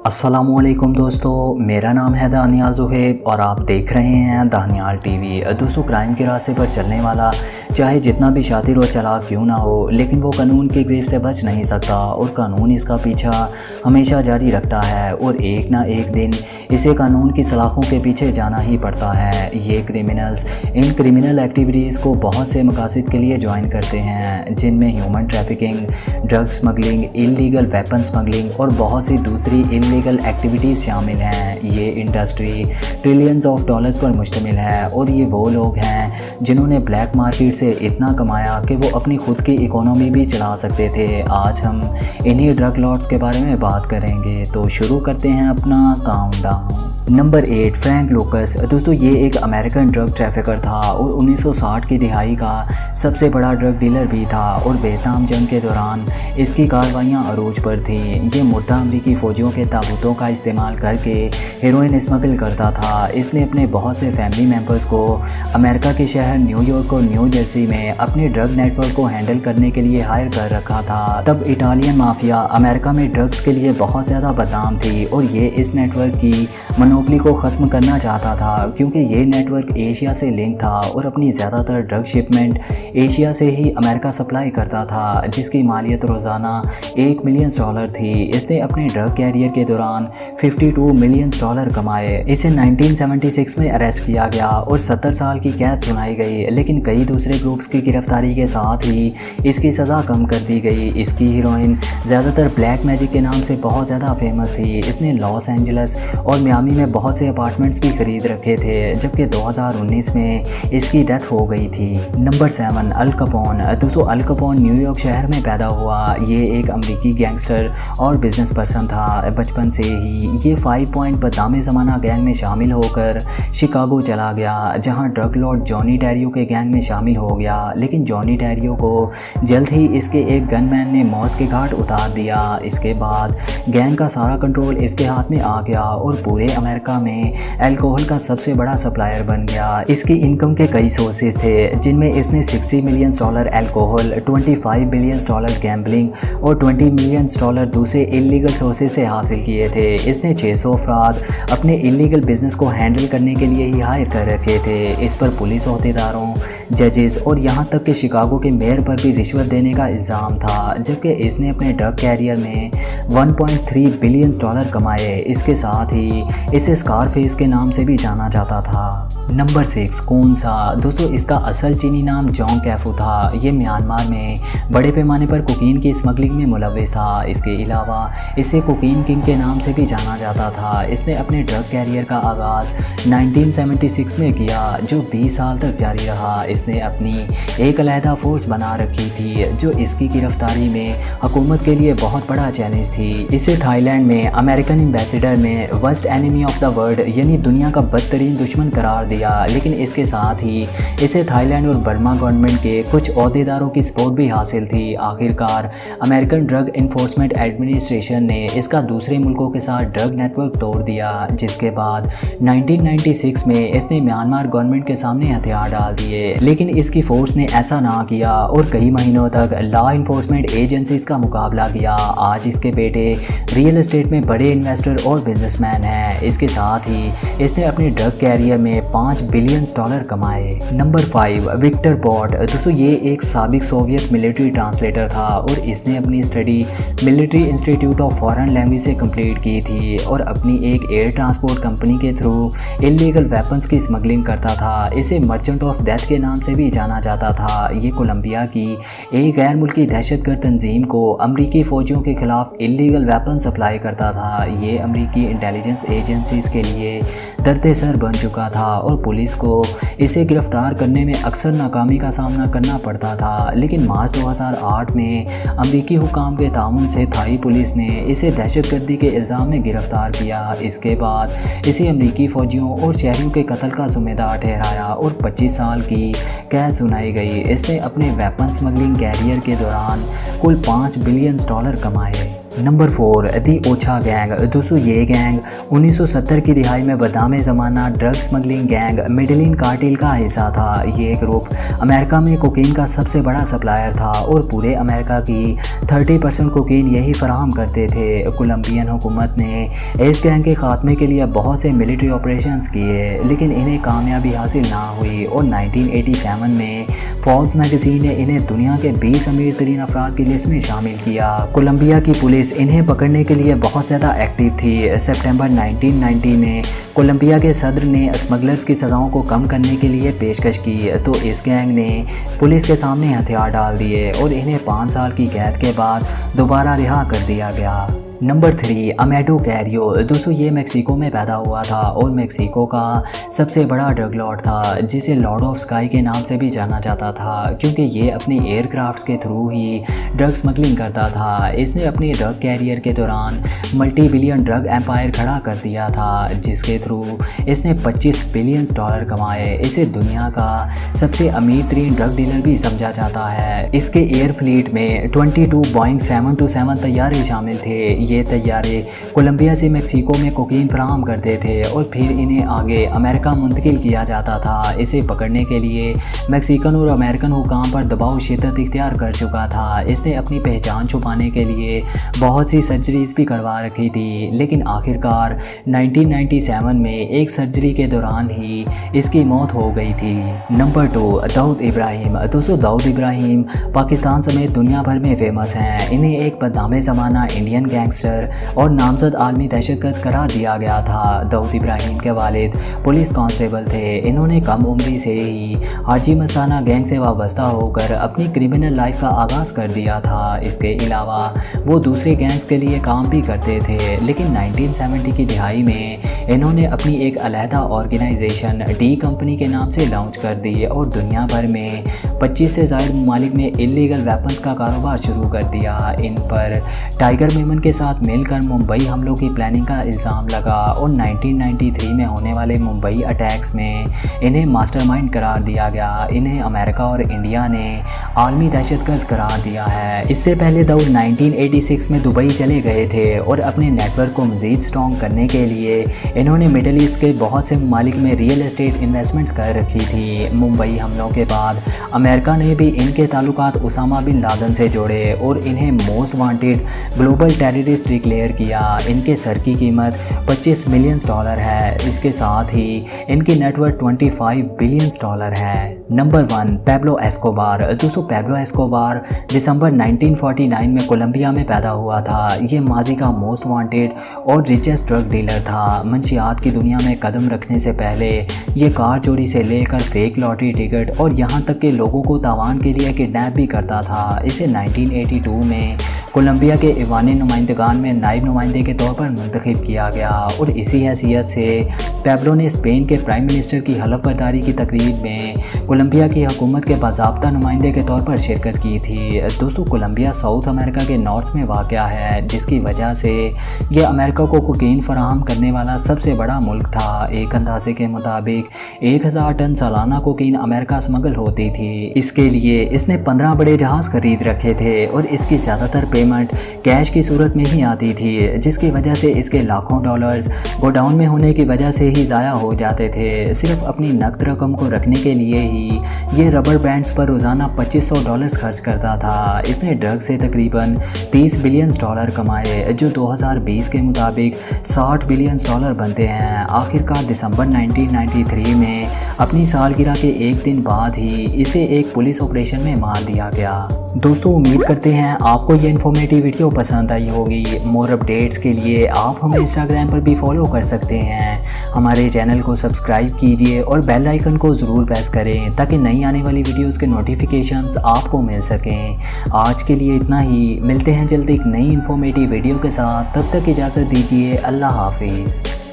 अस्सलामुअलैकुम दोस्तों, मेरा नाम है दानियाल ज़ुहैब और आप देख रहे हैं दानियाल टीवी। दोस्तों, क्राइम के रास्ते पर चलने वाला चाहे जितना भी शातिर और चालाक क्यों ना हो, लेकिन वो कानून की गिरफ्त से बच नहीं सकता और कानून इसका पीछा हमेशा जारी रखता है और एक ना एक दिन इसे कानून की सलाखों के पीछे जाना ही पड़ता है। ये क्रिमिनल्स इन क्रिमिनल एक्टिविटीज़ को बहुत से मकासद के लिए ज्वाइन करते हैं, जिनमें human trafficking, drug smuggling, illegal weapon smuggling और बहुत सी दूसरी इलीगल एक्टिविटीज़ शामिल हैं। ये इंडस्ट्री ट्रिलियंस ऑफ डॉलर्स पर मुश्तमिल है और ये वो लोग हैं जिन्होंने ब्लैक मार्केट से इतना कमाया कि वो अपनी खुद की इकोनॉमी भी चला सकते थे। आज हम इन्हीं ड्रग लॉर्ड्स के बारे में बात करेंगे, तो शुरू करते हैं अपना काउंटडाउन। Number 8, Frank लूकस। दोस्तों, ये एक अमेरिकन ड्रग ट्रैफिकर था और 1960 की दिहाई का सबसे बड़ा ड्रग डीलर भी था और वियतनाम जंग के दौरान इसकी कार्रवाइयाँ अरूज पर थीं। ये मुर्दा अमरीकी फ़ौजियों के ताबूतों का इस्तेमाल करके हेरोइन स्मगल करता था। इसने अपने बहुत से फैमिली मेम्बर्स को अमेरिका के शहर न्यूयॉर्क और न्यू जर्सी में अपने ड्रग नेटवर्क को हैंडल करने के लिए हायर कर रखा था। तब इटालियन माफिया अमेरिका में ड्रग्स के लिए बहुत ज़्यादा बदनाम थी और ये इस नेटवर्क की मोनोपोली को ख़त्म करना चाहता था, क्योंकि ये नेटवर्क एशिया से लिंक था और अपनी ज़्यादातर ड्रग शिपमेंट एशिया से ही अमेरिका सप्लाई करता था, जिसकी मालियत रोज़ाना $1 मिलियन थी। इसने अपने ड्रग कैरियर के दौरान $52 मिलियन कमाए। इसे 1976 में अरेस्ट किया गया और 70 साल की कैद सुनाई गई, लेकिन कई दूसरे ग्रुप्स की गिरफ्तारी के साथ ही इसकी सज़ा कम कर दी गई। इसकी हीरोइन ज़्यादातर ब्लैक मैजिक के नाम से बहुत ज़्यादा फेमस थी। इसने लॉस एंजल्स और मियामी में बहुत से अपार्टमेंट्स भी खरीद रखे थे, जबकि 2019 में इसकी डेथ हो गई थी। Number 7, Al Capone. दोस्तों, अल कैपोन न्यूयॉर्क शहर में पैदा हुआ। ये एक अमेरिकी गैंगस्टर और बिजनेस पर्सन था। बचपन से ही ये 5 पॉइंट बदनामे ज़माना गैंग में शामिल होकर शिकागो चला गया, जहां ड्रग लॉर्ड जॉनी टेरियो के गैंग में शामिल हो गया। लेकिन जॉनी टेरियो को जल्द ही इसके एक गनमैन ने मौत के घाट उतार दिया। इसके बाद गैंग का सारा कंट्रोल इसके हाथ में आ गया और पूरे अमेरिका में अल्कोहल का सबसे बड़ा सप्लायर बन गया। इसकी इनकम के कई सोर्सेज थे, जिनमें इसने $60 मिलियन अल्कोहल, $25 बिलियन गैम्बलिंग और $20 मिलियन दूसरे इलीगल सोर्सेज से हासिल किए थे। इसने 600 अफराद अपने इलीगल बिजनेस को हैंडल करने के लिए ही हायर कर रखे थे। इस पर पुलिस अहदेदारों, जजेस और यहाँ तक कि शिकागो के मेयर पर भी रिश्वत देने का इल्ज़ाम था, जबकि इसने अपने ड्रग कैरियर में $1.3 बिलियन कमाए। इसके साथ ही इसे स्कारफेस के नाम से भी जाना जाता था। नंबर 6, कोनसा। दोस्तों, इसका असल चीनी नाम जॉन कैफू था। ये म्यांमार में बड़े पैमाने पर कोकीन की स्मगलिंग में मुलव्विस था। इसके अलावा इसे कोकीन किंग के नाम से भी जाना जाता था। इसने अपने ड्रग कैरियर का आगाज़ 1976 में किया, जो 20 साल तक जारी रहा। इसने अपनी एक अलहदा फोर्स बना रखी थी, जो इसकी गिरफ्तारी में हुकूमत के लिए बहुत बड़ा चैलेंज थी। इसे थाईलैंड में अमेरिकन एम्बेसडर ने worst enemy of the world यानी दुनिया का बदतरीन दुश्मन करार दिया। लेकिन इसके साथ ही इसे थाईलैंड और बर्मा गवर्नमेंट के कुछ अहदेदारों की सपोर्ट भी हासिल थी। आखिरकार अमेरिकन ड्रग इन्फोर्समेंट एडमिनिस्ट्रेशन ने इसका दूसरे मुल्कों के साथ ड्रग नेटवर्क तोड़ दिया, जिसके बाद 1996 में इसने म्यांमार गवर्नमेंट के सामने हथियार डाल दिए। लेकिन इसकी फोर्स ने ऐसा ना किया और कई महीनों तक लॉ इन्फोर्समेंट एजेंसीज का मुकाबला किया। आज इसके बेटे रियल एस्टेट में बड़े इन्वेस्टर और बिजनेसमैन हैं। इसके साथ ही इसने अपने ड्रग कैरियर में $5 बिलियन कमाए। Number 5, Viktor Bout. दोस्तों, ये एक साबिक सोवियत मिलिट्री ट्रांसलेटर था और इसने अपनी study military institute of foreign language से कंप्लीट की थी और अपनी एक एयर ट्रांसपोर्ट कंपनी के थ्रू इलीगल वेपन्स की स्मगलिंग करता था। इसे मर्चेंट ऑफ डेथ के नाम से भी जाना जाता था। ये कोलंबिया की एक गैर मुल्की दहशतगर्द तंजीम को अमरीकी फ़ौजियों के खिलाफ इलीगल वेपन सप्लाई करता था। ये अमरीकी इंटेलिजेंस एजेंसीज के लिए दर्द सर बन चुका था और पुलिस को इसे गिरफ्तार करने में अक्सर नाकामी का सामना करना पड़ता था। लेकिन मार्च 2008 में अमरीकी हुकाम के ताउन से थाई पुलिस ने इसे दहशतगर्दी के इल्ज़ाम में गिरफ्तार किया। इसके बाद इसे अमरीकी फ़ौजियों और शहरियों के कत्ल का ज़िम्मेदार ठहराया और 25 साल की कैद सुनाई गई। इसने अपने वेपन स्मगलिंग कैरियर के दौरान कुल $5 बिलियन कमाए। नंबर 4 दी ओछा गैंग। दोस्तों ये गैंग 1970 की दिहाई में बदनाम ज़माना drug smuggling gang Medellin cartel का हिस्सा था। ये ग्रुप अमेरिका में कोकीन का सबसे बड़ा सप्लायर था और पूरे अमेरिका की 30% कोकीन यही फराहम करते थे। कोलंबियन हुकूमत ने इस गैंग के खात्मे के लिए बहुत से मिलिट्री ऑपरेशंस किए, लेकिन इन्हें कामयाबी हासिल ना हुई और 1987 में फोर्ब्स मैगजीन ने इन्हें दुनिया के 20 अमीर तरीन अफराद की लिस्ट में शामिल किया। कोलंबिया की पुलिस इन्हें पकड़ने के लिए बहुत ज़्यादा एक्टिव थी। सितंबर 1990 में कोलंबिया के सदर ने स्मगलर्स की सज़ाओं को कम करने के लिए पेशकश की, तो इस गैंग ने पुलिस के सामने हथियार डाल दिए और इन्हें 5 साल की कैद के बाद दोबारा रिहा कर दिया गया। Number 3 अमेडो Cairo. दोस्तों ये मेक्सिको में पैदा हुआ था और मेक्सिको का सबसे बड़ा ड्रग लॉर्ड था, जिसे लॉर्ड ऑफ स्काई के नाम से भी जाना जाता था, क्योंकि ये अपने एयरक्राफ्ट्स के थ्रू ही ड्रग स्मगलिंग करता था। इसने अपने ड्रग कैरियर के दौरान मल्टी बिलियन ड्रग एम्पायर खड़ा कर दिया था, जिसके थ्रू इसने 25 बिलियन डॉलर कमाए। इसे दुनिया का सबसे अमीर तरीन ड्रग डीलर भी समझा जाता है। इसके एयर फ्लीट में 22 बोइंग 727 तैयारे शामिल थे। ये तैयारे कोलंबिया से मेक्सिको में कोकीन फराहम करते थे और फिर इन्हें आगे अमेरिका मुंतकिल किया जाता था। इसे पकड़ने के लिए मेक्सिकन और अमेरिकन हुकाम पर दबाव शिद्दत इख्तियार कर चुका था। इसने अपनी पहचान छुपाने के लिए बहुत सी सर्जरीज भी करवा रखी थी, लेकिन आखिरकार 1997 में एक सर्जरी के दौरान ही इसकी मौत हो गई थी। नंबर 2 दाऊद इब्राहिम। दोस्तों दाऊद इब्राहिम पाकिस्तान समेत दुनिया भर में फेमस हैं। इन्हें एक बदनाम ज़माना इंडियन गैंगस्टर और नामजद आलमी दहशतगर्द करार दिया गया था। दाऊद इब्राहिम के वालिद पुलिस कांस्टेबल थे। इन्होंने कम उम्री से ही हाजी मस्ताना गैंग से वाबस्ता होकर अपनी क्रिमिनल लाइफ का आगाज़ कर दिया था। इसके अलावा वो दूसरे गैंग्स के लिए काम भी करते थे, लेकिन 1970 की दिहाई में इन्होंने अपनी एक अलहदा ऑर्गेनाइजेशन डी कंपनी के नाम से लॉन्च कर दी और दुनिया भर में 25 से ज़ायद ममालिक में इलीगल वेपन्स का कारोबार शुरू कर दिया। इन पर टाइगर मेमन के साथ मिलकर मुंबई हमलों की प्लानिंग का इल्ज़ाम लगा और 1993 में होने वाले मुंबई अटैक्स में इन्हें मास्टरमाइंड करार दिया गया। इन्हें अमेरिका और इंडिया ने आलमी दहशतगर्द करार दिया है। इससे पहले दाऊद 1986 में दुबई चले गए थे और अपने नेटवर्क को मज़ीद स्ट्रॉन्ग करने के लिए इन्होंने मिडल ईस्ट के बहुत से ममालिक में रियल एस्टेट इन्वेस्टमेंट्स कर रखी थी। मुंबई हमलों के बाद अमेरिका ने भी इनके ताल्लुकात उसामा बिन लादेन से जोड़े और इन्हें most wanted global terrorist declare किया। इनके सर की कीमत 25 मिलियन डॉलर है। इसके साथ ही इनकी नेटवर्थ 25 बिलियन डॉलर है। Number 1 Pablo Escobar. दोस्तों पैब्लो एस्कोबार दिसंबर 1949 में कोलंबिया में पैदा हुआ था। ये माजी का मोस्ट वांटेड और रिचेस्ट ड्रग डीलर था। मंशियात की दुनिया में कदम रखने से पहले ये कार चोरी से लेकर फेक लॉटरी टिकट और यहाँ तक के लोगों को तावान के लिए किडनैप भी करता था। इसे 1982 में कोलंबिया के ईवानी नुमाइंदगान में नायब नुमाइंदे के तौर पर मुंतखब किया गया और इसी हैसियत से पैब्लो ने स्पेन के प्राइम मिनिस्टर की हलफ बर्दारी की तकरीब में कोलंबिया की हुकूमत के बाज़ाब्ता नुमाइंदे के तौर पर शिरकत की थी। दोस्तों कोलंबिया साउथ अमेरिका के नॉर्थ में वाक़या है, जिसकी वजह से यह अमेरिका को कोकीन फराहम करने वाला सबसे बड़ा मुल्क था। एक अंदाजे के मुताबिक 1000 टन सालाना कोकीन अमेरिका स्मगल होती थी। इसके लिए इसने 15 बड़े जहाज़ खरीद रखे थे और इसकी ज़्यादातर पेमेंट कैश की सूरत में ही आती थी, जिसकी वजह से इसके लाखों डॉलर्स गोडाउन में होने की वजह से ही ज़ाया हो जाते थे। सिर्फ अपनी नकद रकम को रखने के लिए ही ये रबर बैंड्स पर रोज़ाना $2500 खर्च करता था। इसने ड्रग से तकरीबन 30 बिलियन डॉलर कमाए, जो 2020 के मुताबिक 60 बिलियन डॉलर बनते हैं। आखिरकार दिसंबर 1993 में अपनी सालगिरह के एक दिन बाद ही इसे एक पुलिस ऑपरेशन में मार दिया गया। दोस्तों उम्मीद करते हैं आपको ये इन्फॉर्मेटिव वीडियो पसंद आई होगी। मोर अपडेट्स के लिए आप हमें इंस्टाग्राम पर भी फॉलो कर सकते हैं। हमारे चैनल को सब्सक्राइब कीजिए और बेल आइकन को ज़रूर प्रेस करें ताकि नई आने वाली वीडियोस के नोटिफिकेशंस आपको मिल सकें। आज के लिए इतना ही, मिलते हैं जल्द एक नई इन्फॉर्मेटिव वीडियो के साथ। तब तक इजाज़त दीजिए। अल्लाह हाफिज़।